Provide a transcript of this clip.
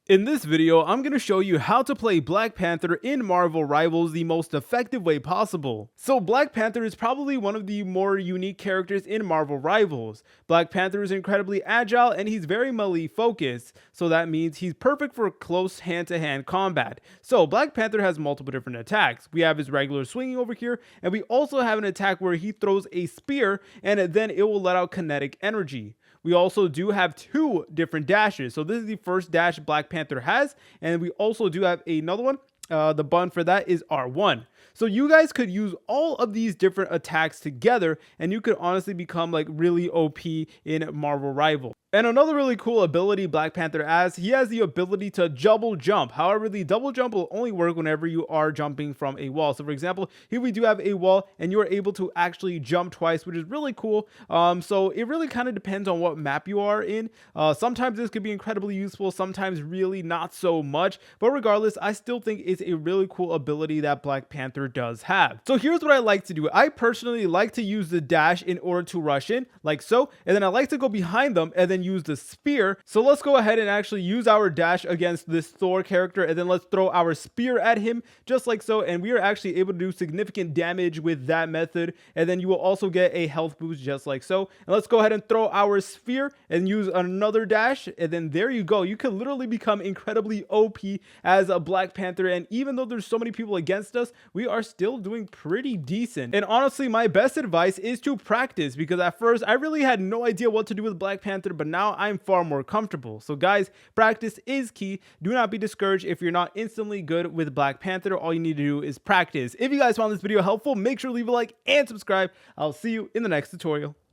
In this video, I'm going to show you how to play Black Panther in Marvel Rivals the most effective way possible. So Black Panther is probably one of the more unique characters in Marvel Rivals. Black Panther is incredibly agile and he's very melee focused, so that means he's perfect for close hand-to-hand combat. So Black Panther has multiple different attacks. We have his regular swinging over here, and we also have an attack where he throws a spear and then it will let out kinetic energy. We also do have two different dashes. So this is the first dash Black Panther has, and we also do have another one. The button for that is R1. So you guys could use all of these different attacks together, and you could honestly become like really OP in Marvel Rival. And another really cool ability Black Panther has, he has the ability to double jump. However, the double jump will only work whenever you are jumping from a wall. So for example, here we do have a wall and you are able to actually jump twice, which is really cool. So it really kind of depends on what map you are in. Sometimes this could be incredibly useful, sometimes really not so much. But regardless, I still think it's a really cool ability that Black Panther does have. So here's what I like to do. I personally like to use the dash in order to rush in, like so. And then I like to go behind them and then use the spear. So let's go ahead and actually use our dash against this Thor character, and then let's throw our spear at him just like so, and we are actually able to do significant damage with that method. And then you will also get a health boost just like so. And let's go ahead and throw our spear and use another dash, and then there you go. You can literally become incredibly OP as a Black Panther, and even though there's so many people against us, we are still doing pretty decent. And honestly, my best advice is to practice, because at first I really had no idea what to do with Black Panther, but now I'm far more comfortable. So guys, practice is key. Do not be discouraged if you're not instantly good with Black Panther. All you need to do is practice. If you guys found this video helpful, make sure to leave a like and subscribe. I'll see you in the next tutorial.